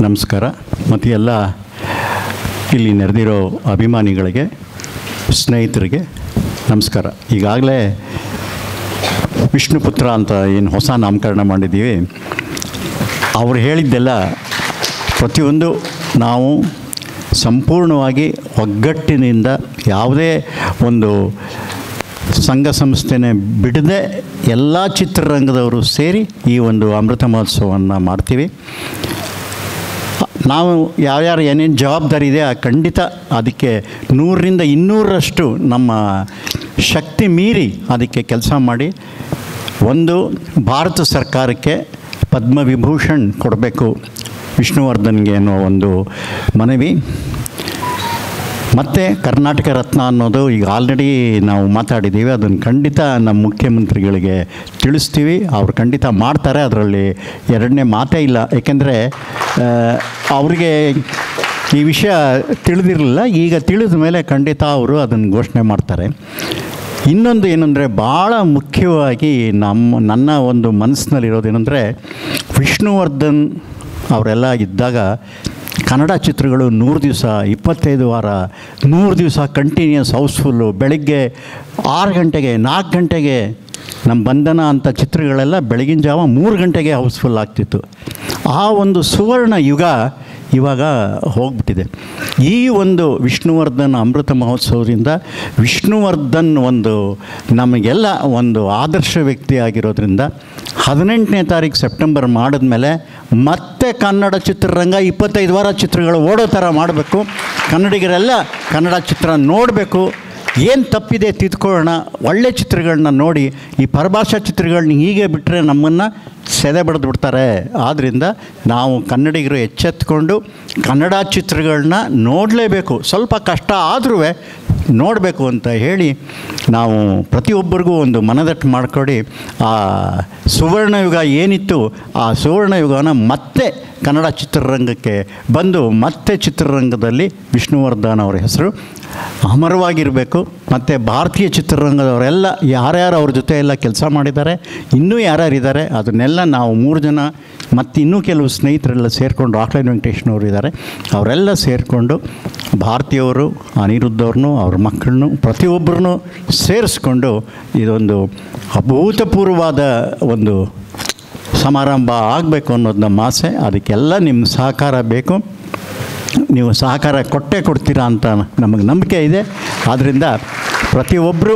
ನಮಸ್ಕಾರ. ಮತ್ತು ಎಲ್ಲ ಇಲ್ಲಿ ನೆರೆದಿರೋ ಅಭಿಮಾನಿಗಳಿಗೆ, ಸ್ನೇಹಿತರಿಗೆ ನಮಸ್ಕಾರ. ಈಗಾಗಲೇ ವಿಷ್ಣುಪುತ್ರ ಅಂತ ಏನು ಹೊಸ ನಾಮಕರಣ ಮಾಡಿದ್ದೀವಿ, ಅವರು ಹೇಳಿದ್ದೆಲ್ಲ ಪ್ರತಿಯೊಂದು ನಾವು ಸಂಪೂರ್ಣವಾಗಿ ಒಗ್ಗಟ್ಟಿನಿಂದ ಯಾವುದೇ ಒಂದು ಸಂಘ ಸಂಸ್ಥೆನೇ ಬಿಡದೆ ಎಲ್ಲ ಚಿತ್ರರಂಗದವರು ಸೇರಿ ಈ ಒಂದು ಅಮೃತ ಮಹೋತ್ಸವವನ್ನು ಮಾಡ್ತೀವಿ. ನಾವು ಯಾರ್ಯಾರು ಏನೇನು ಜವಾಬ್ದಾರಿ ಇದೆ ಖಂಡಿತ ಅದಕ್ಕೆ 100ರಿಂದ 200ರಷ್ಟು ನಮ್ಮ ಶಕ್ತಿ ಮೀರಿ ಅದಕ್ಕೆ ಕೆಲಸ ಮಾಡಿ ಒಂದು ಭಾರತ ಸರ್ಕಾರಕ್ಕೆ ಪದ್ಮವಿಭೂಷಣ್ ಕೊಡಬೇಕು ವಿಷ್ಣುವರ್ಧನ್ಗೆ ಅನ್ನೋ ಒಂದು ಮನವಿ. ಮತ್ತು ಕರ್ನಾಟಕ ರತ್ನ ಅನ್ನೋದು ಈಗ ಆಲ್ರೆಡಿ ನಾವು ಮಾತಾಡಿದ್ದೀವಿ, ಅದನ್ನು ಖಂಡಿತ ನಮ್ಮ ಮುಖ್ಯಮಂತ್ರಿಗಳಿಗೆ ತಿಳಿಸ್ತೀವಿ. ಅವರು ಖಂಡಿತ ಮಾಡ್ತಾರೆ, ಅದರಲ್ಲಿ ಎರಡನೇ ಮಾತೇ ಇಲ್ಲ. ಏಕೆಂದರೆ ಅವರಿಗೆ ಈ ವಿಷಯ ತಿಳಿದಿರಲಿಲ್ಲ, ಈಗ ತಿಳಿದ ಮೇಲೆ ಖಂಡಿತ ಅವರು ಅದನ್ನು ಘೋಷಣೆ ಮಾಡ್ತಾರೆ. ಇನ್ನೊಂದು ಏನಂದರೆ ಭಾಳ ಮುಖ್ಯವಾಗಿ ನನ್ನ ಒಂದು ಮನಸ್ಸಿನಲ್ಲಿರೋದೇನೆಂದರೆ, ವಿಷ್ಣುವರ್ಧನ್ ಅವರೆಲ್ಲ ಇದ್ದಾಗ ಕನ್ನಡ ಚಿತ್ರಗಳು 100 ದಿವಸ 25 ವಾರ 100 ದಿವಸ ಕಂಟಿನ್ಯೂಸ್ ಹೌಸ್ಫುಲ್ಲು. ಬೆಳಗ್ಗೆ 6 ಗಂಟೆಗೆ 4 ಗಂಟೆಗೆ ನಮ್ಮ ಬಂಧನ ಅಂಥ ಚಿತ್ರಗಳೆಲ್ಲ ಬೆಳಗಿನ ಜಾವ 3 ಗಂಟೆಗೆ ಹೌಸ್ಫುಲ್ ಆಗ್ತಿತ್ತು. ಆ ಒಂದು ಸುವರ್ಣ ಯುಗ ಇವಾಗ ಹೋಗ್ಬಿಟ್ಟಿದೆ. ಈ ಒಂದು ವಿಷ್ಣುವರ್ಧನ್ ಅಮೃತ ಮಹೋತ್ಸವದಿಂದ ವಿಷ್ಣುವರ್ಧನ್ ಒಂದು ನಮಗೆಲ್ಲ ಒಂದು ಆದರ್ಶ ವ್ಯಕ್ತಿ ಆಗಿರೋದ್ರಿಂದ 18ನೇ ತಾರೀಕು ಸೆಪ್ಟೆಂಬರ್ ಮಾಡಿದ್ಮೇಲೆ ಮತ್ತೆ ಕನ್ನಡ ಚಿತ್ರರಂಗ 25 ವಾರ ಚಿತ್ರಗಳು ಓಡೋ ಥರ ಮಾಡಬೇಕು. ಕನ್ನಡಿಗರೆಲ್ಲ ಕನ್ನಡ ಚಿತ್ರ ನೋಡಬೇಕು. ಏನು ತಪ್ಪಿದೆ ತಿದ್ಕೊಳ್ಳೋಣ, ಒಳ್ಳೆ ಚಿತ್ರಗಳನ್ನ ನೋಡಿ. ಈ ಪರಭಾಷಾ ಚಿತ್ರಗಳನ್ನ ಹೀಗೆ ಬಿಟ್ಟರೆ ನಮ್ಮನ್ನು ಸೆದೆ ಬಡ್ದು ಬಿಡ್ತಾರೆ. ಆದ್ದರಿಂದ ನಾವು ಕನ್ನಡಿಗರು ಎಚ್ಚೆತ್ಕೊಂಡು ಕನ್ನಡ ಚಿತ್ರಗಳನ್ನ ನೋಡಲೇಬೇಕು. ಸ್ವಲ್ಪ ಕಷ್ಟ ಆದರೂ ನೋಡಬೇಕು ಅಂತ ಹೇಳಿ ನಾವು ಪ್ರತಿಯೊಬ್ಬರಿಗೂ ಒಂದು ಮನದಟ್ಟು ಮಾಡಿಕೊಡಿ. ಆ ಸುವರ್ಣಯುಗ ಏನಿತ್ತು, ಆ ಸುವರ್ಣಯುಗನ ಮತ್ತೆ ಕನ್ನಡ ಚಿತ್ರರಂಗಕ್ಕೆ ಬಂದು ಮತ್ತೆ ಚಿತ್ರರಂಗದಲ್ಲಿ ವಿಷ್ಣುವರ್ಧನ್ ಅವರ ಹೆಸರು ಅಮರವಾಗಿರಬೇಕು. ಮತ್ತು ಭಾರತೀಯ ಚಿತ್ರರಂಗದವರೆಲ್ಲ ಯಾರ್ಯಾರು ಅವ್ರ ಜೊತೆ ಎಲ್ಲ ಕೆಲಸ ಮಾಡಿದ್ದಾರೆ, ಇನ್ನೂ ಯಾರ್ಯಾರಿದ್ದಾರೆ ಅದನ್ನೆಲ್ಲ ನಾವು 3 ಜನ ಮತ್ತು ಇನ್ನೂ ಕೆಲವು ಸ್ನೇಹಿತರೆಲ್ಲ ಸೇರಿಕೊಂಡು, ಆಕ್ಲೈನ್ ವೆಂಕಟೇಶ್ನವರು ಇದ್ದಾರೆ, ಅವರೆಲ್ಲ ಸೇರಿಕೊಂಡು ಭಾರತೀಯವರು ಅನಿರುದ್ಧವ್ರನ್ನೂ ಅವ್ರ ಮಕ್ಕಳನ್ನು ಪ್ರತಿಯೊಬ್ಬರನ್ನು ಸೇರಿಸ್ಕೊಂಡು ಇದೊಂದು ಅಭೂತಪೂರ್ವವಾದ ಒಂದು ಸಮಾರಂಭ ಆಗಬೇಕು ಅನ್ನೋದು ನಮ್ಮ ಆಸೆ. ಅದಕ್ಕೆಲ್ಲ ನಿಮ್ಮ ಸಹಕಾರ ಬೇಕು. ನೀವು ಸಹಕಾರ ಕೊಟ್ಟೇ ಕೊಡ್ತೀರಾ ಅಂತ ನಮಗೆ ನಂಬಿಕೆ ಇದೆ. ಆದ್ದರಿಂದ ಪ್ರತಿಯೊಬ್ಬರು